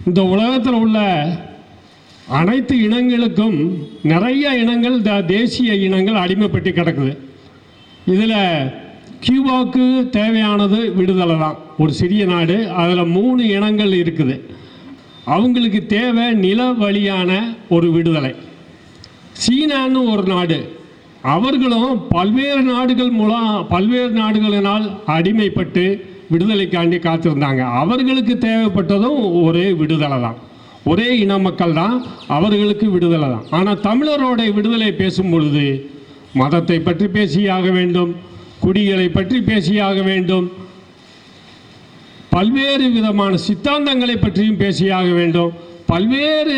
இந்த உலகத்தில் உள்ள அனைத்து இனங்களுக்கும் நிறைய இனங்கள் தேசிய இனங்கள் அடிமைப்பட்டு கிடக்குது. இதில் கியூபாவுக்கு தேவையானது விடுதலை தான். ஒரு சிறிய நாடு, அதில் 3 இனங்கள் இருக்குது. அவங்களுக்கு தேவை நில வழியான ஒரு விடுதலை. சீனான்னு ஒரு நாடு, அவர்களும் பல்வேறு நாடுகளினால் அடிமைப்பட்டு விடுதலைக்காண்டி காத்திருந்தாங்க. அவர்களுக்கு தேவைப்பட்டதும் ஒரே விடுதலை தான், ஒரே இன மக்கள் தான், அவர்களுக்கு விடுதலை தான். ஆனால் தமிழரோட விடுதலை பேசும் பொழுது மதத்தை பற்றி பேசியாக வேண்டும், குடிகளை பற்றி பேசியாக வேண்டும், பல்வேறு விதமான சித்தாந்தங்களை பற்றியும் பேசியாக வேண்டும், பல்வேறு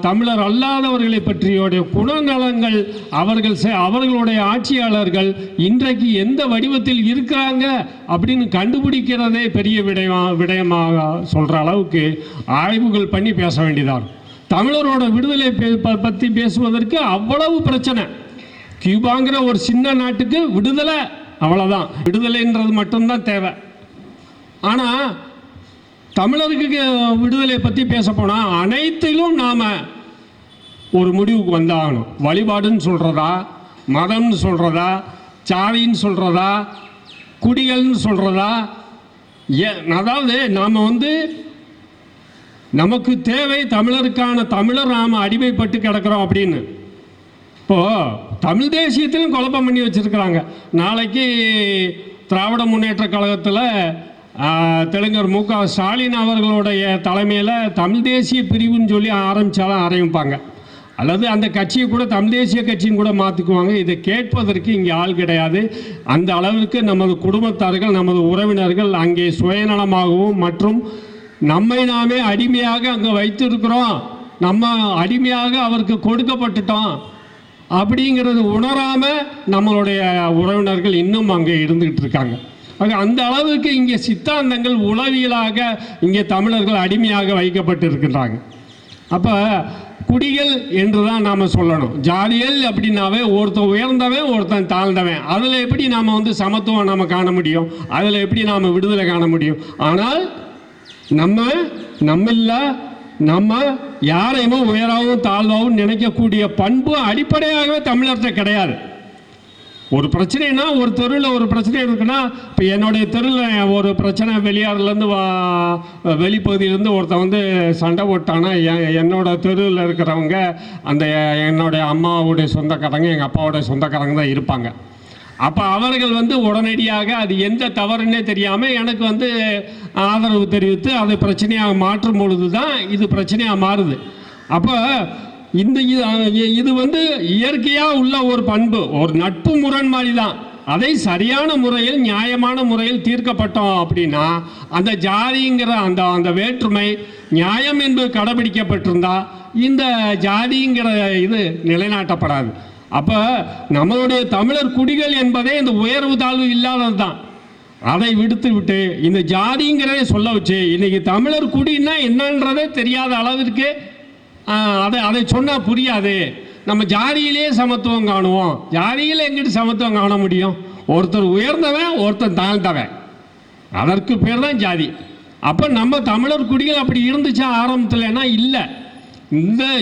தமிழர் அல்லாதவர்களை பற்றியோடைய குணநலங்கள், அவர்களுடைய ஆட்சியாளர்கள் இன்றைக்கு எந்த வடிவத்தில் இருக்கிறாங்க அப்படின்னு கண்டுபிடிக்கிறதே பெரிய விடயமாக சொல்கிற அளவுக்கு ஆய்வுகள் பண்ணி பேச வேண்டியதான். தமிழரோட விடுதலை பற்றி பேசுவதற்கு அவ்வளவு பிரச்சனை. கியூபாங்கிற ஒரு சின்ன நாட்டுக்கு விடுதலை, அவ்வளோதான், விடுதலைன்றது மட்டும்தான் தேவை. ஆனால் தமிழருக்கு விடுதலை பற்றி பேச போனால் அனைத்திலும் நாம் ஒரு முடிவுக்கு வந்தாகணும். வழிபாடுன்னு சொல்கிறதா, மதம்னு சொல்கிறதா, சாதின்னு சொல்கிறதா, குடிகள்னு சொல்கிறதா, அதாவது நாம் நமக்கு தேவை தமிழருக்கான தமிழர் நாம் அடிமைப்பட்டு கிடக்கிறோம் அப்படின்னு. இப்போது தமிழ் தேசியத்திலும் குழப்பம் பண்ணி வச்சுருக்கிறாங்க. நாளைக்கு திராவிட முன்னேற்ற கழகத்தில் தெலுங்கர் மு.க. ஸ்டாலின் அவர்களுடைய தலைமையில் தமிழ் தேசிய பிரிவுன்னு சொல்லி ஆரம்பித்தாலும் ஆரம்பிப்பாங்க, அல்லது அந்த கட்சியை கூட தமிழ் தேசிய கட்சின்னு கூட மாற்றிக்குவாங்க. இதை கேட்பதற்கு இங்கே ஆள் கிடையாது. அந்த அளவிற்கு நமது குடும்பத்தார்கள், நமது உறவினர்கள் அங்கே சுயநலமாகவும் மற்றும் நம்மை நாமே அடிமையாக அங்கே வைத்திருக்கிறோம், நம்ம அடிமையாக அவருக்கு கொடுக்கப்பட்டுட்டோம் அப்படிங்கிறது உணராமல் நம்மளுடைய உறவினர்கள் இன்னும் அங்கே இருந்துகிட்டு இருக்காங்க. அந்த அளவுக்கு இங்கே சித்தாந்தங்கள் உளவியலாக இங்கே தமிழர்கள் அடிமையாக வைக்கப்பட்டு இருக்கின்றாங்க. அப்போ குடிகள் என்று தான் நாம் சொல்லணும். ஜாதிகள் அப்படின்னாவே ஒருத்தன் உயர்ந்தவன் ஒருத்தன் தாழ்ந்தவன், அதில் எப்படி நாம் சமத்துவம் நாம் காண முடியும், அதில் எப்படி நாம் விடுதலை காண முடியும்? ஆனால் நம்ம யாரையுமே உயராகவும் தாழ்வாகவும் நினைக்கக்கூடிய பண்பு அடிப்படையாகவே தமிழர்கிட்ட கிடையாது. ஒரு பிரச்சனைனா, ஒரு தெருவில் ஒரு பிரச்சனை இருக்குன்னா, இப்போ என்னுடைய தெருவில் ஒரு பிரச்சனை, வெளியாறுலேருந்து வெளிப்பகுதியிலேருந்து ஒருத்தன் சண்டை போட்டானா, என்னோட தெருவில் இருக்கிறவங்க அந்த என்னுடைய அம்மாவுடைய சொந்தக்காரங்க, எங்கள் அப்பாவுடைய சொந்தக்காரங்க தான் இருப்பாங்க. அப்போ அவர்கள் உடனடியாக அது எந்த தவறுன்னே தெரியாமல் எனக்கு ஆதரவு தெரிவித்து அதை பிரச்சனையாக மாற்றும் பொழுது தான் இது பிரச்சனையாக மாறுது. அப்போ இது இயற்கையாக உள்ள ஒரு பண்பு, ஒரு நட்பு முரண் மாதிரி தான். அதை சரியான முறையில், நியாயமான முறையில் தீர்க்கப்பட்டோம் அப்படின்னா அந்த ஜாதிங்கிற அந்த வேற்றுமை நியாயம் என்பது கடைபிடிக்கப்பட்டிருந்தா இந்த ஜாதிங்கிற இது நிலைநாட்டப்படாது. அப்போ நம்மளுடைய தமிழர் குடிகள் என்பதே இந்த உயர்வு தாழ்வு இல்லாதது தான். அதை விட்டு இந்த ஜாதிங்கிறதே சொல்ல வச்சு இன்னைக்கு தமிழர் குடின்னா என்னன்றதே தெரியாத அளவிற்கு அதை சொன்னால் புரியாது. நம்ம ஜாதியிலே சமத்துவம் காணுவோம், ஜாதியில் எங்கிட்டு சமத்துவம் காண முடியும்? ஒருத்தர் உயர்ந்தவன் ஒருத்தர் தாழ்ந்தவன், அதற்கு பேர் தான் ஜாதி. அப்போ நம்ம தமிழர் குடிகள் அப்படி இருந்துச்சா ஆரம்பத்தில்னா? இல்லை.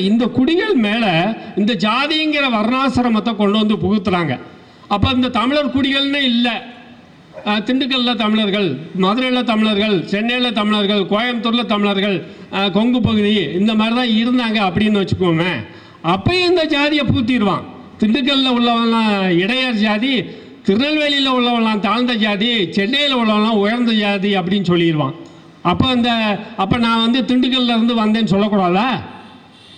இந்த குடிகள் மேலே இந்த ஜாதிங்கிற வர்ணாசிரமத்தை கொண்டு புகுத்துறாங்க. அப்போ இந்த தமிழர் குடிகள்னு இல்லை. திண்டுக்கல்லில் தமிழர்கள், மதுரையில் தமிழர்கள், சென்னையில் தமிழர்கள், கோயம்புத்தூரில் தமிழர்கள், கொங்கு பகுதி இந்த மாதிரி தான் இருந்தாங்க அப்படின்னு வச்சுக்கோமே. அப்பயும் இந்த ஜாதியை பூத்திடுவான். திண்டுக்கல்லில் உள்ளவங்களாம் இடையர் ஜாதி, திருநெல்வேலியில் உள்ளவங்களாம் தாழ்ந்த ஜாதி, சென்னையில் உள்ளவங்களாம் உயர்ந்த ஜாதி அப்படின்னு சொல்லிடுவான். அப்போ நான் திண்டுக்கல்ல இருந்து வந்தேன்னு சொல்லக்கூடாதா?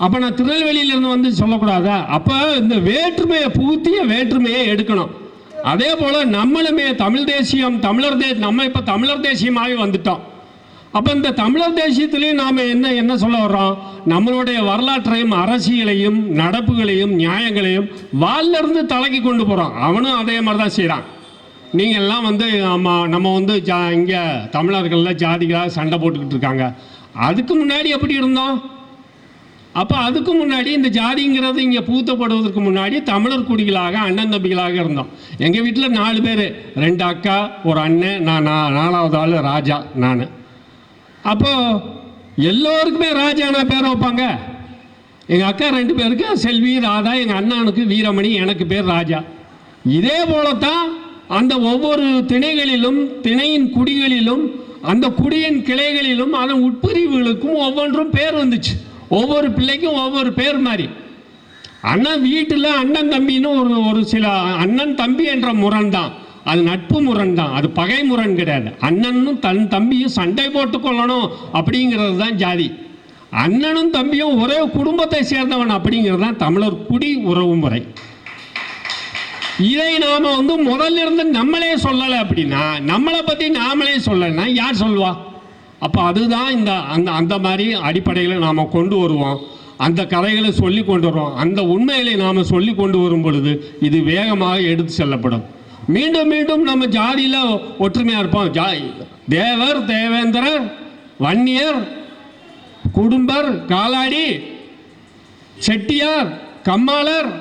அப்போ நான் திருநெல்வேலியிலேருந்து சொல்லக்கூடாதா? அப்போ இந்த வேற்றுமையை புகுத்திய வேற்றுமையை எடுக்கணும். அதே போல் நம்மளுமே தமிழ் தேசியம், நம்ம இப்போ தமிழர் தேசியமாகவே வந்துட்டோம். அப்போ இந்த தமிழர் தேசியத்திலையும் நாம் என்ன சொல்ல வர்றோம்? நம்மளுடைய வரலாற்றையும் அரசியலையும் நடப்புகளையும் நியாயங்களையும் வாலிலிருந்து தலைக்கி கொண்டு போகிறோம். அவனும் அதே மாதிரி தான் செய்கிறான். நீங்கள் எல்லாம் நம்ம இங்கே தமிழர்களில் ஜாதிகளாக சண்டை போட்டுக்கிட்டு இருக்காங்க. அதுக்கு முன்னாடி எப்படி இருந்தோம்? அப்போ அதுக்கு முன்னாடி இந்த ஜாதிங்கிறது இங்கே பூத்தப்படுவதற்கு முன்னாடி தமிழர் குடிகளாக அண்ணன் தம்பிகளாக இருந்தோம். எங்கள் வீட்டில் 4 பேர், 2 அக்கா, ஒரு அண்ணன், நான் 4வது ஆள் ராஜா நான். அப்போது எல்லோருக்குமே ராஜானா பேர் வைப்பாங்க. எங்கள் அக்கா 2 பேருக்கு செல்வி, ராதா, எங்கள் அண்ணனுக்கு வீரமணி, எனக்கு பேர் ராஜா. இதே போலத்தான் அந்த ஒவ்வொரு திணைகளிலும், திணையின் குடிகளிலும், அந்த குடியின் கிளைகளிலும், அதன் உட்பிரிவுகளுக்கும் ஒவ்வொன்றும் பேர் வந்துச்சு. ஒவ்வொரு பிள்ளைக்கும் ஒவ்வொரு பேர் மாதிரி. அண்ணன் வீட்டில் அண்ணன் தம்பின்னு ஒரு சில அண்ணன் தம்பி என்ற முரண் தான். அது நட்பு முரண் தான், அது பகை முரண் கிடையாது. அண்ணனும் தன் தம்பியும் சண்டை போட்டு கொள்ளணும் அப்படிங்கிறது தான் ஜாதி. அண்ணனும் தம்பியும் ஒரே குடும்பத்தை சேர்ந்தவன் அப்படிங்கிறது தான் தமிழர் குடி உறவு முறை. இதை நாம முதல்ல இருந்து நம்மளே சொல்லலை அப்படின்னா, நம்மளை பற்றி நாமளே சொல்லலைன்னா யார் சொல்லுவா? அப்போ அதுதான் அந்த மாதிரி அடிப்படையில் நாம் கொண்டு வருவோம். அந்த கதைகளை சொல்லி கொண்டு வருவோம். அந்த உண்மைகளை நாம் சொல்லி கொண்டு வரும் பொழுது இது வேகமாக எடுத்து செல்லப்படும். மீண்டும் மீண்டும் நம்ம ஜாதியில் ஒற்றுமையாக இருப்போம். தேவர், தேவேந்திரர், வன்னியர், குடும்பர், காலாடி, செட்டியார், கம்மாளர்,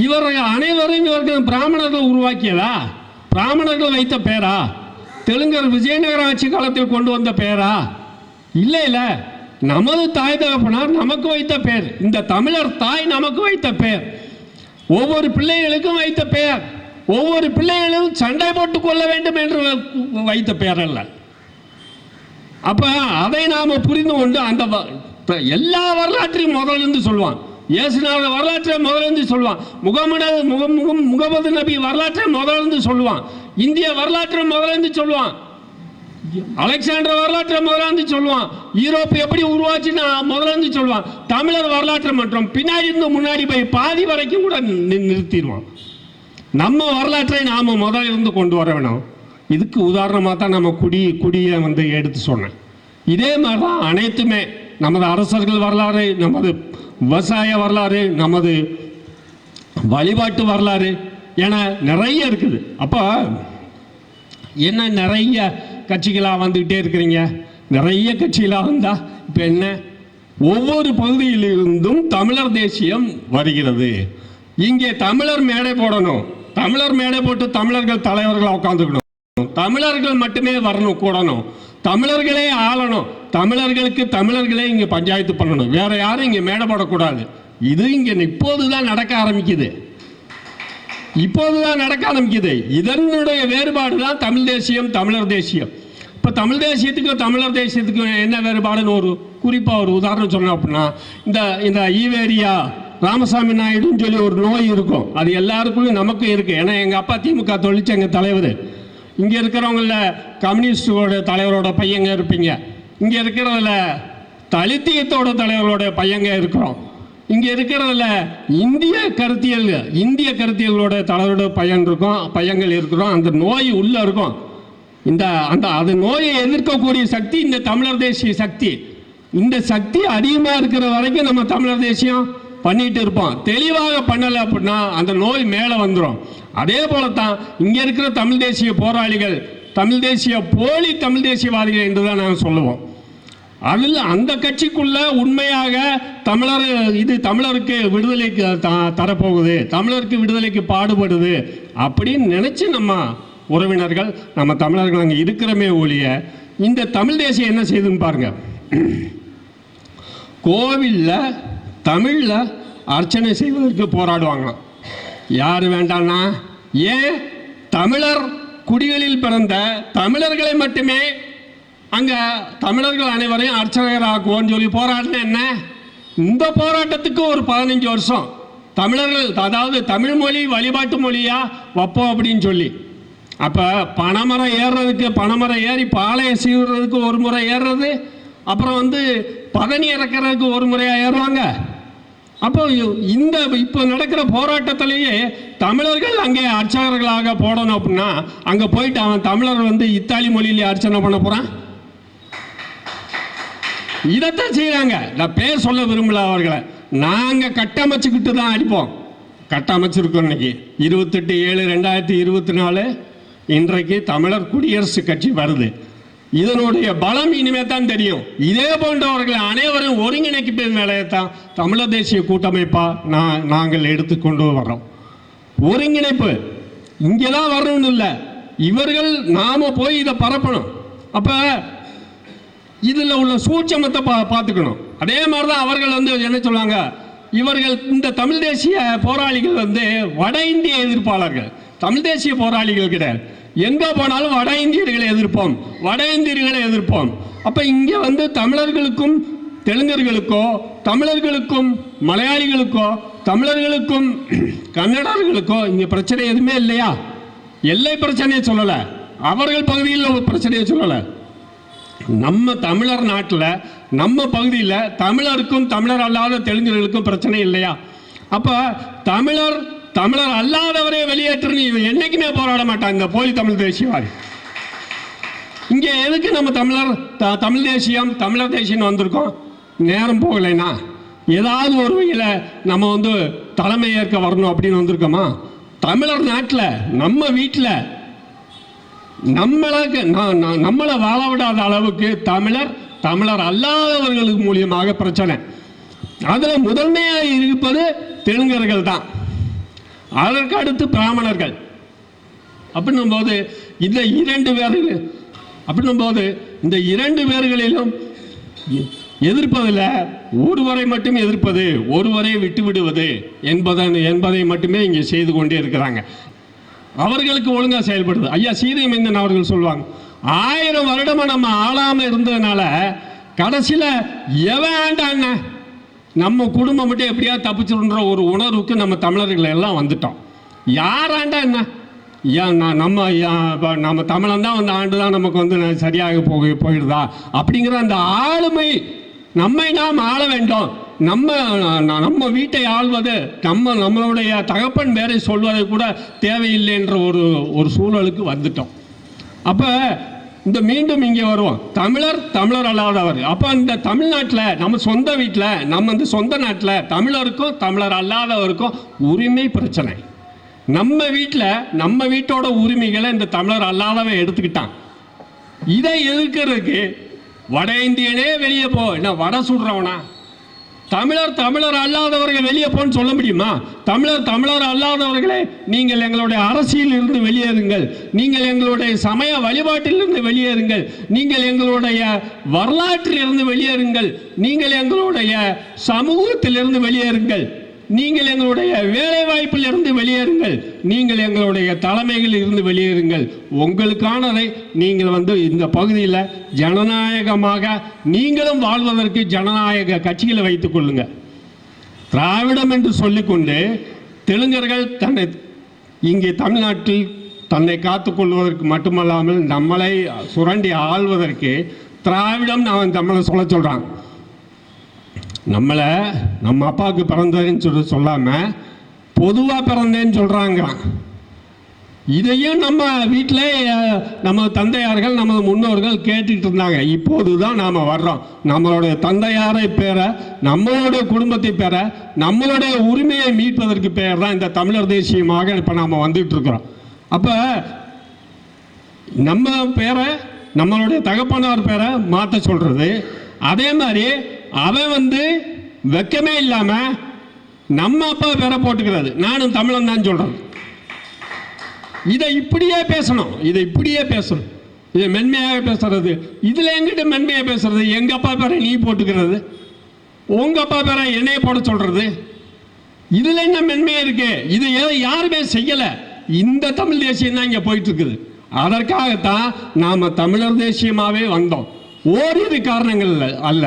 இவர்கள் அனைவரும் இவர்கள் பிராமணர்கள் உருவாக்கியதா? பிராமணர்கள் வைத்த பேரா? தெலுங்கர் விஜயநகர ஆட்சி காலத்தில் கொண்டு வந்த பேரா? இல்லை இல்லை, நமது தாய் தகப்பனார் நமக்கு வைத்த பேர். இந்த தமிழர் தாய் நமக்கு வைத்த பேர். ஒவ்வொரு பிள்ளைகளுக்கும் வைத்த பெயர். ஒவ்வொரு பிள்ளைகளும் சண்டை போட்டுக் கொள்ள வேண்டும் என்று வைத்த பெயர் அல்ல. அப்ப அதை நாம புரிந்து கொண்டு அந்த எல்லா வரலாற்றையும் முதலிருந்து சொல்லுவான். இயேசுநாத வரலாற்றை முதலிருந்து சொல்லுவான். முகமது நபி வரலாற்றை முதலிருந்து சொல்லுவான். இந்திய வரலாற்றை முதலிருந்து சொல்லுவான். அலெக்சாண்டர் வரலாற்றை முதலிருந்து சொல்லுவான். யூரோப் எப்படி உருவாச்சுன்னு முதலிருந்து சொல்லுவான். தமிழர் வரலாற்றை மற்றும் பின்னாடி இருந்து முன்னாடி போய் பாதி வரைக்கும் கூட நிறுத்திடுவான். நம்ம வரலாற்றை நாம முதல்ல இருந்து கொண்டு வர வேணும். இதுக்கு உதாரணமாக தான் நம்ம குடியை எடுத்து சொன்னேன். இதே மாதிரி தான் அனைத்துமே. நமது அரசர்கள் வரலாறு, நமது விவசாய வரலாறு, நமது வழிபாட்டு வரலாறு என நிறைய இருக்குது. அப்போ என்ன நிறைய கட்சிகளாக வந்துக்கிட்டே இருக்கிறீங்க. நிறைய கட்சிகளாக வந்தால் இப்போ என்ன, ஒவ்வொரு பகுதியிலிருந்தும் தமிழர் தேசியம் வருகிறது. இங்கே தமிழர் மேடை போடணும். தமிழர் மேடை போட்டு தமிழர்கள் தலைவர்களாக உட்காந்துக்கணும். தமிழர்கள் மட்டுமே வரணும், கூடணும். தமிழர்களே ஆளணும். தமிழர்களே இங்கே பஞ்சாயத்து பண்ணணும். வேற யாரும் இங்கே மேடை போடக்கூடாது. இது இங்கே இப்போதுதான் நடக்க ஆரம்பிக்குது. இதனுடைய வேறுபாடு தான் தமிழ் தேசியம், தமிழர் தேசியம். இப்போ தமிழ் தேசியத்துக்கும் தமிழர் தேசியத்துக்கும் என்ன வேறுபாடுன்னு ஒரு குறிப்பாக ஒரு உதாரணம் சொன்னோம் அப்படின்னா, இந்த ஈவேரியா ராமசாமி நாயுடுன்னு சொல்லி ஒரு நோய் இருக்கும். அது எல்லாருக்குள்ளும் நமக்கும் இருக்குது. ஏன்னா எங்கள் அப்பா திமுக தொழிற்சங்க தலைவர். இங்கே இருக்கிறவங்கள கம்யூனிஸ்டோட தலைவரோட பையங்க இருப்பீங்க. இங்கே இருக்கிறதுல தலித்தியத்தோட தலைவரோட பையங்க இருக்கிறோம். இங்கே இருக்கிறதுல இந்திய கருத்தியலோட தலைவரோட பையங்கள் இருக்கிறோம். அந்த நோய் உள்ள இருக்கும். அந்த நோயை எதிர்க்கக்கூடிய சக்தி இந்த தமிழர் தேசிய சக்தி. இந்த சக்தி அதிகமாக இருக்கிற வரைக்கும் நம்ம தமிழர் தேசியம் பண்ணிட்டு இருப்போம். தெளிவாக பண்ணலை அப்படின்னா அந்த நோய் மேலே வந்துடும். அதே போலத்தான் இங்கே இருக்கிற தமிழ் தேசிய போராளிகள், தமிழ் தேசிய போலி தமிழ் தேசியவாதிகள் என்று தான் நாங்கள் சொல்லுவோம். அதில் அந்த கட்சிக்குள்ள உண்மையாக தமிழருக்கு விடுதலைக்கு தரப்போகுது, தமிழருக்கு விடுதலைக்கு பாடுபடுது அப்படின்னு நினைச்சு நம்ம உறவினர்கள், நம்ம தமிழர்கள் அங்கே இருக்கிறமே ஒழிய, இந்த தமிழ் தேசியம் என்ன செய்யுதுன்னு பாருங்க. கோவிலில் தமிழில் அர்ச்சனை செய்வதற்கு போராடுவாங்களாம். யார் வேண்டாம்னா, ஏன் தமிழர் குடிகளில் பிறந்த தமிழர்களை மட்டுமே அங்கே தமிழர்கள் அனைவரையும் அர்ச்சகராக்குவோன்னு சொல்லி போராடின என்ன? இந்த போராட்டத்துக்கு ஒரு 15 வருஷம் தமிழர்கள், அதாவது தமிழ் மொழி வழிபாட்டு மொழியா வைப்போம் அப்படின்னு சொல்லி. அப்போ பனைமரம் ஏறி பாளையம் சீவுறதுக்கு ஒரு முறை ஏறுறது, அப்புறம் பதனி இறக்கிறதுக்கு ஒரு முறையாக ஏறுவாங்க. அப்போ இப்போ நடக்கிற போராட்டத்திலேயே தமிழர்கள் அங்கே அர்ச்சகர்களாக போடணும் அப்படின்னா, அங்கே போயிட்டு அவன் தமிழர் இத்தாலி மொழியிலே அர்ச்சனை பண்ண போகிறான். இதைத்தான் செய்கிறாங்க. நான் பேர் சொல்ல விரும்பல அவர்களை. நாங்கள் கட்டமைச்சுக்கிட்டு தான் அடிப்போம். கட்டமைச்சிருக்கோம். இன்னைக்கு 28/7/2024 இன்றைக்கு தமிழர் குடியரசு கட்சி வருது. இதனுடைய பலம் இனிமே தான் தெரியும். இதே போன்றவர்கள் அனைவரும் ஒருங்கிணைக்கும் வேலையைத்தான் தமிழர் தேசிய கூட்டமைப்பா நாங்கள் எடுத்துக்கொண்டு வரோம். ஒருங்கிணைப்பு இங்கே தான் வரணும்னு இல்லை, இவர்கள் நாம போய் இதை பரப்பணும். அப்போ இதில் உள்ள சூட்சமத்தை பார்த்துக்கணும். அதே மாதிரி தான் அவர்கள் வந்து என்ன சொல்லுவாங்க, இவர்கள் இந்த தமிழ் தேசிய போராளிகள் வந்து வட இந்திய எதிர்ப்பாளர்கள், தமிழ் தேசிய போராளிகள் கிடையாது. எங்கே போனாலும் வட இந்தியர்களை எதிர்ப்போம், வட இந்தியர்களை எதிர்ப்போம். அப்போ இங்கே வந்து தமிழர்களுக்கும் தெலுங்கர்களுக்கோ, தமிழர்களுக்கும் மலையாளிகளுக்கோ, தமிழர்களுக்கும் கன்னடர்களுக்கோ இங்கே பிரச்சனை எதுவுமே இல்லையா? எல்லை பிரச்சனையை சொல்லலை, அவர்கள் பகுதியில் ஒரு பிரச்சனையை சொல்லலை. நம்ம தமிழர் நாட்டில் நம்ம பகுதியில் தமிழருக்கும் தமிழர் அல்லாத தெலுங்கர்களுக்கும் பிரச்சனை இல்லையா? அப்போ தமிழர் அல்லாதவரே வெளியேற்றுன்னு இவன் என்னைக்குமே போராட மாட்டான் இந்த போலி தமிழ் தேசியவாதி. இங்கே எதுக்கு நம்ம தமிழ் தேசியம் தமிழர் தேசியம் வந்திருக்கோம்? நேரம் போகலைன்னா ஏதாவது ஒரு வகையில் நம்ம வந்து தலைமை ஏற்க வரணும் அப்படின்னு வந்திருக்கோமா? தமிழர் நாட்டில் நம்ம வீட்டில் நம்மளை வாழ விடாத அளவுக்கு தமிழர் அல்லாதவர்களுக்கு மூலியமாக பிரச்சனை. அதில் முதன்மையாக இருப்பது தெலுங்கர்கள் தான், அதற்கு அடுத்து பிராமணர்கள். அப்படின்னும் போது இந்த இரண்டு பேர்களிலும் எதிர்ப்பதில் ஒருவரை மட்டும் எதிர்ப்பது, ஒருவரை விட்டு விடுவது என்பதை மட்டுமே இங்கே செய்து கொண்டே இருக்கிறாங்க. அவர்களுக்கு ஒழுங்காக செயல்படுது. ஐயா சீதை மைந்தன் அவர்கள் சொல்லுவாங்க, 1000 வருடமாக நம்ம ஆளாமல் இருந்ததுனால கடைசியில் எவன்டாண்ண நம்ம குடும்பம் மட்டும் எப்படியா தப்பிச்சுன்ற ஒரு உணர்வுக்கு நம்ம தமிழர்கள் எல்லாம் வந்துட்டோம். யாராண்டா என்ன, நம்ம தமிழன் தான் வந்து ஆண்டு தான் நமக்கு வந்து சரியாக போயிடுதா அப்படிங்கிற அந்த ஆளுமை, நம்மை நாம் ஆள வேண்டும், நம்ம வீட்டை ஆள்வது, நம்மளுடைய தகப்பன் பேரை சொல்வதை கூட தேவையில்லை என்ற ஒரு சூழலுக்கு வந்துட்டோம். அப்போ இந்த மீண்டும் இங்கே வருவோம், தமிழர் அல்லாதவர். அப்போ இந்த தமிழ்நாட்டில் நம்ம சொந்த வீட்டில், நம்ம இந்த சொந்த நாட்டில் தமிழருக்கும் தமிழர் அல்லாதவருக்கும் உரிமை பிரச்சனை. நம்ம வீட்டோட உரிமைகளை இந்த தமிழர் அல்லாதவன் எடுத்துக்கிட்டான். இதை எதிர்க்கிறதுக்கு வட இந்தியனே வெளியே போ, என்ன வடை சுடுறவனா? தமிழர் அல்லாதவர்கள் வெளியே போன்னு சொல்ல முடியுமா? தமிழர் அல்லாதவர்களே, நீங்கள் எங்களுடைய அரசியல் இருந்து வெளியேறுங்கள், நீங்கள் எங்களுடைய சமய வழிபாட்டிலிருந்து வெளியேறுங்கள், நீங்கள் எங்களுடைய வரலாற்றில் இருந்து வெளியேறுங்கள், நீங்கள் எங்களுடைய சமூகத்திலிருந்து வெளியேறுங்கள், நீங்கள் எங்களுடைய வேலை வாய்ப்பில் இருந்து வெளியேறுங்கள், நீங்கள் எங்களுடைய தலைமைகளில் இருந்து வெளியேறுங்கள். உங்களுக்கானதை நீங்கள் வந்து இந்த பகுதியில் ஜனநாயகமாக நீங்களும் வாழ்வதற்கு ஜனநாயக கட்சிகளை வைத்துக் கொள்ளுங்கள். திராவிடம் என்று சொல்லிக்கொண்டு தெலுங்கர்கள் இங்கே தமிழ்நாட்டில் தன்னை காத்துக்கொள்வதற்கு மட்டுமல்லாமல் நம்மளை சுரண்டி ஆள்வதற்கு திராவிடம் நான் நம்மளை சொல்கிறான். நம்ம அப்பாவுக்கு பிறந்ததுன்னு சொல்லாமல் பொதுவாக பிறந்தேன்னு சொல்கிறாங்க. இதையும் நம்ம வீட்டில் நம்ம தந்தையார்கள், நமது முன்னோர்கள் கேட்டுக்கிட்டு இருந்தாங்க. இப்போது தான் நாம் வர்றோம், நம்மளுடைய தந்தையாரை பெற, நம்மளுடைய குடும்பத்தை பெற, நம்மளுடைய உரிமையை மீட்பதற்கு பெயர் தான் இந்த தமிழர் தேசியமாக இப்போ நாம் வந்துட்டு இருக்கிறோம். அப்போ நம்ம பேரை, நம்மளுடைய தகப்பனார் பேரை மாற்ற சொல்கிறது. அதே மாதிரி அவன் வந்து வெக்கமே இல்லாமல் நம்ம அப்பா பேரை போட்டுக்கிறது, நானும் தமிழன் தான் சொல்கிறது. இதை இப்படியே பேசணும், இதை மென்மையாக பேசுறது. இதில் எங்கிட்ட மென்மையாக பேசுறது? எங்கள் அப்பா பேரை நீ போட்டுக்கிறது, உங்கள் அப்பா பேரை என்னைய போட சொல்கிறது, இதில் என்ன மென்மையாக இருக்கு? இது யாருமே செய்யலை. இந்த தமிழ் தேசியம் தான் இங்கே போயிட்டு இருக்குது. அதற்காகத்தான் நாம் தமிழர் தேசியமாகவே வந்தோம். ஓரிரு காரணங்கள் அல்ல,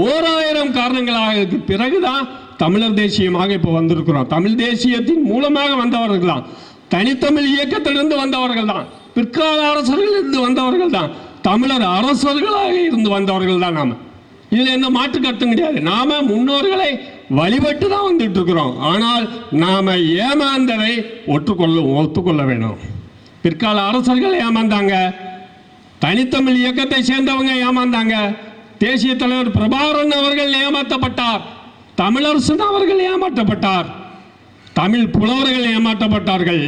1000 காரணங்களாக பிறகுதான் தமிழர் தேசியமாக இப்போ வந்திருக்கிறோம். தமிழ் தேசியத்தின் மூலமாக வந்தவர்கள் தான், தனித்தமிழ் இயக்கத்திலிருந்து வந்தவர்கள் தான், பிற்கால அரசர்கள் இருந்து வந்தவர்கள் தான், தமிழர் அரசர்களாக இருந்து வந்தவர்கள் தான். நாம் இதில் எந்த மாற்று கருத்தும் கிடையாது. நாம முன்னோர்களை வழிபட்டு தான் வந்துட்டு இருக்கிறோம். ஆனால் நாம ஏமாந்ததை ஒத்துக்கொள்ள வேணும். பிற்கால அரசர்கள் ஏமாந்தாங்க, தனித்தமிழ் இயக்கத்தை சேர்ந்தவங்க ஏமாந்தாங்க, தேசிய தலைவர் பிரபாகரன் அவர்கள் ஏமாற்றப்பட்டார், தமிழரசன் அவர்கள் ஏமாற்றப்பட்டார், தமிழ் புலவர்கள் ஏமாற்றப்பட்டார்கள்,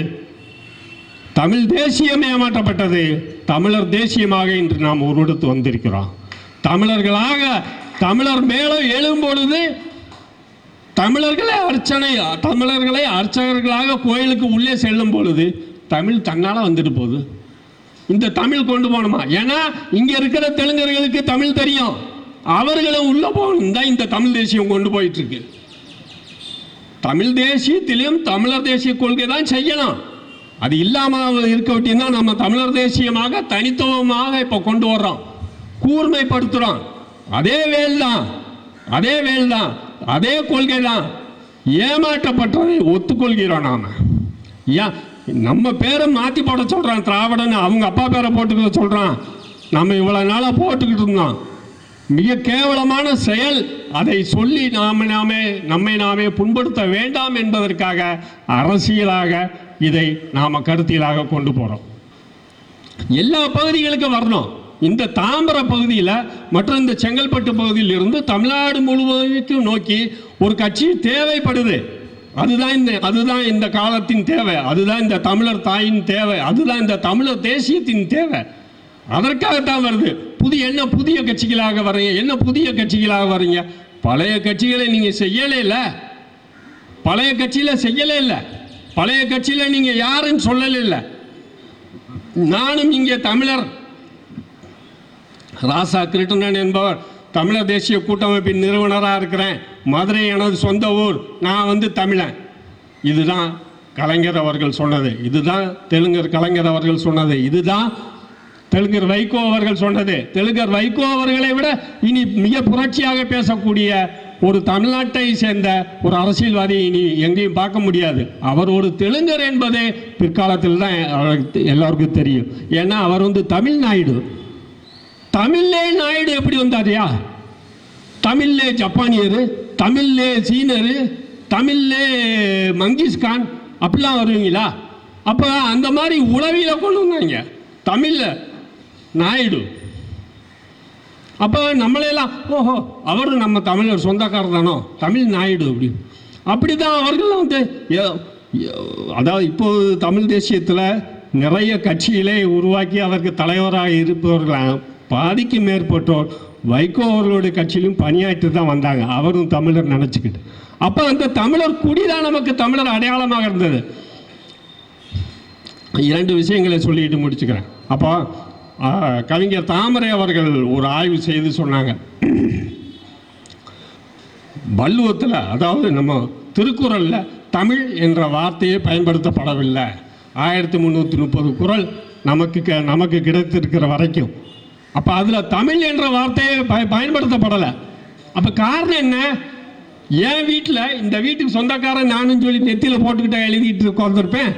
தமிழ் தேசியம் ஏமாற்றப்பட்டது. தமிழர் தேசியமாக இன்று நாம் உருவெடுத்து வந்திருக்கிறோம். தமிழர்களாக தமிழர் மேலும் எழும் பொழுது தமிழர்களை அர்ச்சகர்களாக கோயிலுக்கு உள்ளே செல்லும் பொழுது தமிழ் தன்னால் வந்துட்டு போகுது. இந்த தமிழ் கொண்டு போகணுமா? ஏன்னா இங்க இருக்கிற தெலுங்கர்களுக்கு தமிழ் தெரியும், அவர்களும் உள்ள போகணும் தான் இந்த தமிழ் தேசியம் கொண்டு போயிட்டு இருக்கு. தமிழ் தேசியத்திலும் தமிழர் தேசிய கொள்கை தான் செய்யணும். அது இல்லாமல் இருக்க விட்டீங்கன்னா நம்ம தமிழர் தேசியமாக தனித்துவமாக இப்போ கொண்டு வர்றோம், கூர்மைப்படுத்துகிறோம். அதே வேல் தான், அதே வேல் தான், அதே கொள்கை தான். ஏமாற்றப்பட்டதை ஒத்துக்கொள்கிறோம் நாம. ஏன் நம்ம பேரை மாற்றி போட சொல்கிறான் திராவிடன்னு, அவங்க அப்பா பேரை போட்டுக்க சொல்கிறான். நம்ம இவ்வளோ நாளாக போட்டுக்கிட்டு இருந்தோம். மிக கேவலமான செயல். அதை சொல்லி நம்மை நாமே புண்படுத்த வேண்டாம் என்பதற்காக அரசியலாக இதை நாம் கருத்தியலாக கொண்டு போகிறோம். எல்லா பகுதிகளுக்கும் வரணும். இந்த தாம்பர பகுதியில் மற்றும் இந்த செங்கல்பட்டு பகுதியில் இருந்து தமிழ்நாடு முழுவதும் நோக்கி ஒரு கட்சி தேவைப்படுது. அதுதான் இந்த காலத்தின் தேவை, அதுதான் இந்த தமிழர் தாயின் தேவை, அதுதான் இந்த தமிழர் தேசியத்தின் தேவை. அதற்காகத்தான் வருது. புதிய கட்சிகளாக வர்றீங்க, என்ன புதிய கட்சிகளாக வர்றீங்க? பழைய கட்சிகளை நீங்கள் செய்யலே இல்லை, பழைய கட்சியில் செய்யலே இல்லை, பழைய கட்சியில் நீங்கள் யாருன்னு சொல்லலை இல்லை. நானும் இங்கே தமிழர் ராசா கிருஷ்ணன் என்பவர் தமிழர் தேசிய கூட்டமைப்பின் நிறுவனராக இருக்கிறேன். மதுரை எனது சொந்த ஊர், நான் தமிழன். இதுதான் கலைஞர் அவர்கள் சொன்னது, இதுதான் தெலுங்கர் கலைஞர் அவர்கள் சொன்னது, இதுதான் தெலுங்கர் வைகோ அவர்கள் சொன்னது. தெலுங்கர் வைகோ அவர்களை விட இனி மிக புரட்சியாக பேசக்கூடிய ஒரு தமிழ்நாட்டை சேர்ந்த ஒரு அரசியல்வாதி இனி எங்கேயும் பார்க்க முடியாது. அவர் ஒரு தெலுங்கர் என்பதே பிற்காலத்தில் தான் எல்லாருக்கும் தெரியும். ஏன்னா அவர் தமிழ் நாயுடு. தமிழ்லே நாயுடு எப்படி வந்தாரியா? தமிழ்லே ஜப்பானியரு, தமிழ்லே சீனரு, தமிழ்லே மங்கிஸ்கான் அப்படிலாம் வருவீங்களா? அப்போ அந்த மாதிரி உளவியில் கொண்டு வந்தாங்க தமிழில் நாயுடு. அப்போ நம்மளெல்லாம் ஓஹோ அவர் நம்ம தமிழர் சொந்தக்காரர் தானோ தமிழ் நாயுடு அப்படி தான் அவர்கள் அதாவது இப்போது தமிழ் தேசியத்தில் நிறைய கட்சிகளை உருவாக்கி அதற்கு தலைவராக இருப்பவர்கள் பாதிக்கு மேற்பட்டோர் வைகோ அவர்களுடைய கட்சியிலும் பணியாற்றி தான் வந்தாங்க. அவரும் தமிழர் நினச்சிக்கிட்டு. அப்போ அந்த தமிழர் குடி தான் நமக்கு தமிழர் அடையாளமாக இருந்தது. 2 விஷயங்களை சொல்லிட்டு முடிச்சுக்கிறேன். அப்போ கவிஞர் தாமரை அவர்கள் ஒரு ஆய்வு செய்து சொன்னாங்க, வள்ளுவத்தில் அதாவது நம்ம திருக்குறளில் தமிழ் என்ற வார்த்தையே பயன்படுத்தப்படவில்லை. 1330 குறள் நமக்கு கிடைத்திருக்கிற வரைக்கும். அப்போ அதில் தமிழ் என்ற வார்த்தையை பயன்படுத்தப்படலை. அப்போ காரணம் என்ன? என் வீட்டில் இந்த வீட்டுக்கு சொந்தக்காரன் நானும் சொல்லி நெத்தியில் போட்டுக்கிட்ட எழுதிட்டு உட்காந்துருப்பேன்.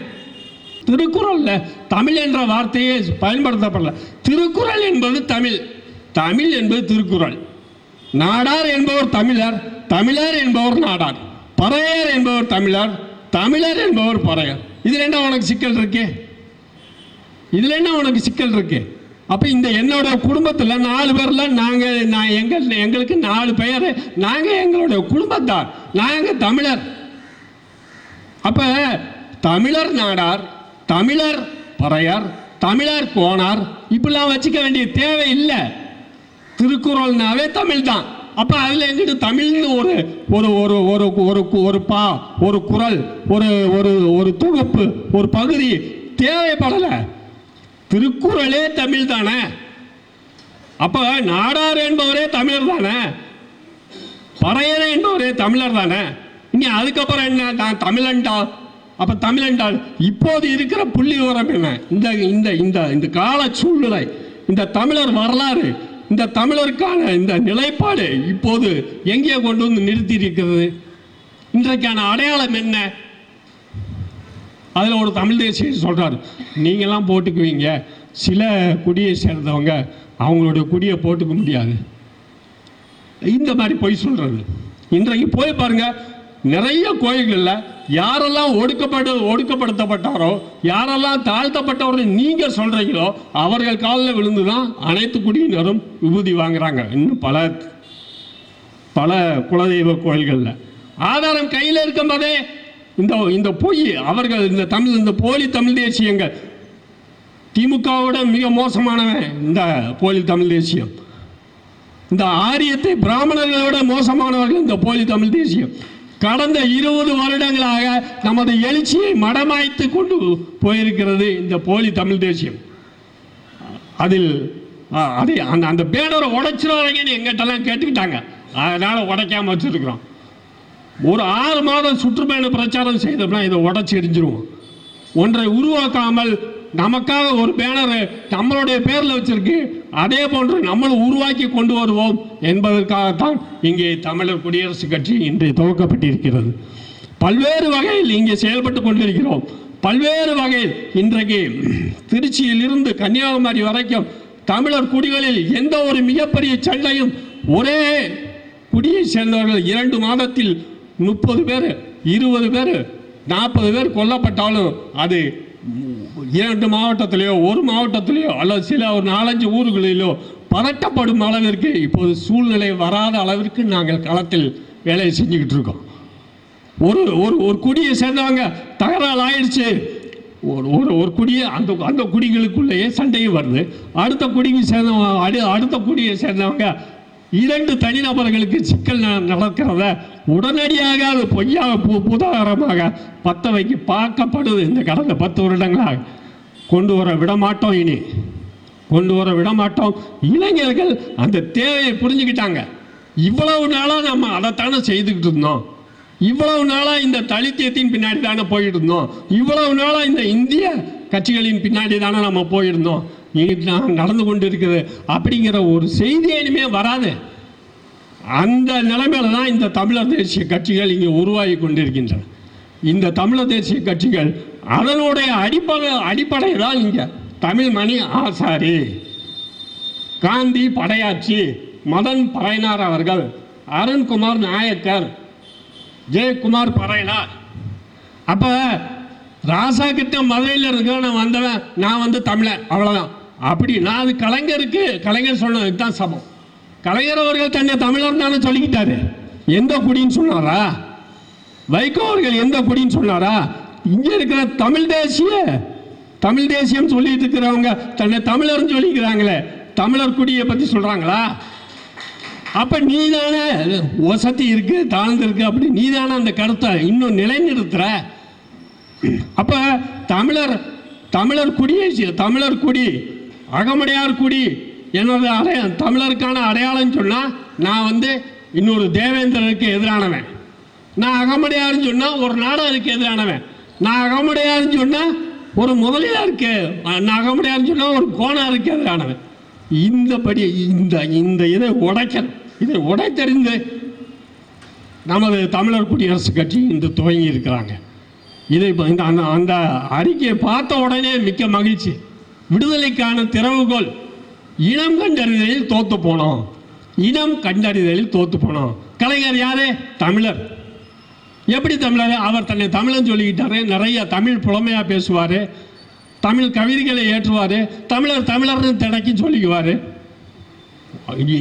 திருக்குறளில் தமிழ் என்ற வார்த்தையே பயன்படுத்தப்படல. திருக்குறள் என்பது தமிழ், தமிழ் என்பது திருக்குறள். நாடார் என்பவர் தமிழர், தமிழர் என்பவர் நாடார், பறையர் என்பவர் தமிழர், தமிழர் என்பவர் பறையர். இதில் என்ன உனக்கு சிக்கல் இருக்கு? இதில் என்ன உனக்கு சிக்கல் இருக்கு? அப்போ இந்த என்னோட குடும்பத்தில் 4 பேரில் எங்களுக்கு 4 பெயர், நாங்கள் எங்களுடைய குடும்பத்தார், நாங்கள் தமிழர். அப்போ தமிழர் நாடார், தமிழர் பறையர், தமிழர் கோனார் இப்படிலாம் வச்சுக்க வேண்டிய தேவை இல்லை. திருக்குறள்னாவே தமிழ் தான். அப்போ அதில் எங்கிட்ட தமிழ்னு ஒரு ஒரு ஒரு ஒரு ஒரு பா ஒரு குறள் ஒரு ஒரு ஒரு தொகுப்பு ஒரு பகுதி தேவைப்படலை. திருக்குறளே தமிழ் தானே. அப்போ நாடார் என்பவரே தமிழர் தானே, பறையரே என்பவரே தமிழர் தானே. இனி அதுக்கப்புறம் என்ன? நான் தமிழன்டா. அப்போ தமிழன்றால் இப்போது இருக்கிற புள்ளி விவரம் என்ன? இந்த இந்த இந்த இந்த கால சூழ்நிலை, இந்த தமிழர் வரலாறு, இந்த தமிழருக்கான இந்த நிலைப்பாடு இப்போது எங்கே கொண்டு வந்து நிறுத்தி இருக்கிறது? இன்றைக்கான அடையாளம் என்ன? அதில் ஒரு தமிழ் தேசியம் சொல்கிறார், நீங்கள்லாம் போட்டுக்குவீங்க, சில குடியை சேர்ந்தவங்க அவங்களுடைய குடியை போட்டுக்க முடியாது. இந்த மாதிரி பொய் சொல்கிறது. இன்றைக்கு போய் பாருங்கள், நிறைய கோயில்களில் யாரெல்லாம் ஒடுக்கப்படுத்தப்பட்டாரோ, யாரெல்லாம் தாழ்த்தப்பட்டவர்கள் நீங்கள் சொல்கிறீங்களோ அவர்கள் காலில் விழுந்து தான் அனைத்து குடியினரும் விபூதி வாங்குறாங்க. இன்னும் பல குலதெய்வ கோயில்களில் ஆதாரம் கையில் இருக்கும்போதே இந்த பொய் அவர்கள் இந்த போலி தமிழ் தேசியங்கள் திமுகவோட மிக மோசமானவன் இந்த போலி தமிழ் தேசியம். இந்த ஆரியத்தை பிராமணர்களோட மோசமானவர்கள் இந்த போலி தமிழ் தேசியம். கடந்த 20 வருடங்களாக நமது எழுச்சியை மடமாய்த்து கொண்டு போயிருக்கிறது இந்த போலி தமிழ் தேசியம். அதில் அதை அந்த பேனரை உடைச்சிடாதீங்கன்னு எங்கிட்டலாம் கேட்டுக்கிட்டாங்க. அதனால் உடைக்காமல் வச்சுருக்குறோம். ஒரு 6 மாதம் சுற்றுப்பயண பிரச்சாரம் செய்தோம்னா இதை உடைச்சி எரிஞ்சிருவோம். ஒன்றை உருவாக்காமல் நமக்காக ஒரு பேனரை நம்மளுடைய பேரில் வச்சிருக்கு, அதே போன்று நம்மளும் உருவாக்கி கொண்டு வருவோம் என்பதற்காகத்தான் இங்கே தமிழர் குடியரசுக் கட்சி இன்று துவக்கப்பட்டிருக்கிறது. பல்வேறு வகையில் இங்கே செயல்பட்டு கொண்டிருக்கிறோம். பல்வேறு வகையில் இன்றைக்கு திருச்சியிலிருந்து கன்னியாகுமரி வரைக்கும் தமிழர் குடிகளில் எந்த ஒரு மிகப்பெரிய சண்டையும் ஒரே குடியை சேர்ந்தவர்கள் 2 மாதத்தில் 30 பேர் 20 பேர் 40 பேர் கொல்லப்பட்டாலும் அது 2 மாவட்டத்திலேயோ ஒரு மாவட்டத்திலேயோ அல்லது சில ஒரு 4-5 ஊர்களிலோ பதட்டப்படும் அளவிற்கு இப்போது சூழ்நிலை வராத அளவிற்கு நாங்கள் களத்தில் வேலையை செஞ்சுக்கிட்டு இருக்கோம். ஒரு குடியை சேர்ந்தவங்க தகராறு ஆயிடுச்சு, ஒரு குடியை அந்த குடிகளுக்குள்ளேயே சண்டையும் வருது. அடுத்த குடிக்கு சேர்ந்தவங்க அடுத்த குடியை சேர்ந்தவங்க 2 தனிநபர்களுக்கு சிக்கல் நடக்கிறத உடனடியாக அது பொய்யாக புதாகரமாக பற்ற வைக்க பார்க்கப்படுது. இந்த கடந்த 10 வருடங்களாக கொண்டு வர விடமாட்டோம், இனி கொண்டு வர விடமாட்டோம். இளைஞர்கள் அந்த தேவையை புரிஞ்சுக்கிட்டாங்க. இவ்வளவு நாளாக நம்ம அதைத்தானே செய்துக்கிட்டு இருந்தோம், இவ்வளவு நாளாக இந்த தலித்தியத்தின் பின்னாடி தானே போயிட்டு இருந்தோம், இவ்வளவு நாளாக இந்த இந்திய கட்சிகளின் பின்னாடி தானே நம்ம போயிருந்தோம், நடந்து கொண்டு இருக்குது அப்படிங்கிற ஒரு செய்தி இனிமே வராது. அந்த நிலைமையில தான் இந்த தமிழர் தேசிய கட்சிகள் இங்கே உருவாகி கொண்டிருக்கின்றன. இந்த தமிழர் தேசிய கட்சிகள் அதனுடைய அடிப்படை தான் இங்கே தமிழ்மணி ஆசாரி, காந்தி படையாச்சி, மதன் பறையனார் அவர்கள், அருண்குமார் நாயக்கர், ஜெயக்குமார் பறையனார். அப்போ ராசா கிட்ட மதுரையில் இருக்க நான் வந்தவன், நான் வந்து தமிழன், அவ்வளோதான். அப்படி நான் அது கலைஞர் சொன்னதுக்கு தான் சமம். கலைஞர் அவர்கள் தன்னை தமிழர் தானே சொல்லிக்கிட்டாரு. எந்த குடின்னு சொன்னாரா? வைகோ அவர்கள் எந்த குடின்னு சொன்னாரா? இங்கே இருக்கிற தமிழ் தேசியம் சொல்லிட்டு இருக்கிறவங்க தன்னை தமிழர்னு சொல்லிக்கிறாங்களே, தமிழர் குடியை பற்றி சொல்கிறாங்களா? அப்போ நீ தானே வசதி இருக்கு தாழ்ந்து இருக்கு அப்படி நீ தானே அந்த கருத்தை இன்னும் நிலைநிறுத்துற. அப்போ தமிழர் குடி அகமுடையார் குடி என்னது தமிழருக்கான அடையாளம் சொன்னால் நான் வந்து இன்னொரு தேவேந்திரருக்கு எதிரானவன், நான் அகமுடையாருன்னு சொன்னால் ஒரு நாடாருக்கு எதிரானவன், நான் அகமுடையாருன்னு சொன்னால் ஒரு முதலியாருக்கு, நான் அகமுடையாருன்னு சொன்னால் ஒரு கோணாருக்கு எதிரானவன். இந்தபடி இந்த இதை உடைக்கணும். இதை உடைத்தறிந்து நமது தமிழர் குடியரசுக் கட்சி இன்று துவங்கி இருக்கிறாங்க. இதை அந்த அறிக்கையை பார்த்த உடனே மிக்க மகிழ்ச்சி. விடுதலைக்கான திறவுகோல் இனம் கண்டறிதலில் தோற்று போனோம், இனம் கண்டறிதலில் தோற்று போனோம். கலைஞர் யாரு? தமிழர். எப்படி தமிழர்? அவர் தன்னை தமிழன் சொல்லிக்கிட்டாரு. நிறைய தமிழ் புலமையாக பேசுவார், தமிழ் கவிதைகளை ஏற்றுவார், தமிழர்னு திடக்கி சொல்லிக்குவார்.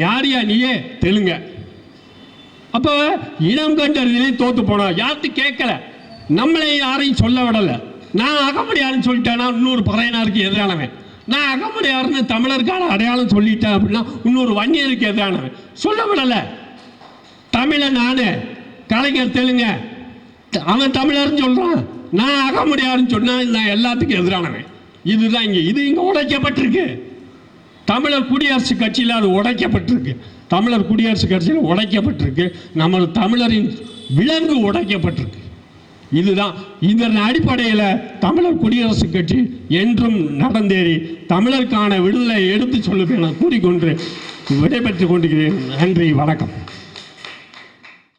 யாரையா நீயே தெலுங்க? அப்போ இனம் கண்டறிதலில் தோற்று போனோம். யார்த்து கேட்கல, நம்மளை யாரையும் சொல்ல விடலை. நான் அகமுடையாருன்னு சொல்லிட்டேன்னா இன்னொரு பறையனாருக்கு எதிரானவன், நான் அகமுடையாருன்னு தமிழருக்கான அடையாளம் சொல்லிட்டேன் அப்படின்னா இன்னொரு வன்னியருக்கு எதிரானவன். சொல்ல விடலை. தமிழன் நானு, கலைஞர் தெலுங்க, அவன் தமிழர்னு சொல்கிறான், நான் அகமுடையாருன்னு சொன்னால் நான் எல்லாத்துக்கும் எதிரானவன். இதுதான் இது இங்கே உடைக்கப்பட்டிருக்கு. தமிழர் குடியரசுக் கட்சியில் அது உடைக்கப்பட்டிருக்கு. தமிழர் குடியரசுக் கட்சியில் உடைக்கப்பட்டிருக்கு. நமது தமிழரின் விலங்கு உடைக்கப்பட்டிருக்கு. இதுதான் இதன் அடிப்படையில் தமிழர் குடியரசுக் கட்சி என்றும் நடந்தேறி தமிழருக்கான விடுதலை எடுத்து சொல்லுவேன் என கூறிக்கொண்டு விடைபெற்றுக் கொண்டிருக்கிறேன். நன்றி, வணக்கம்.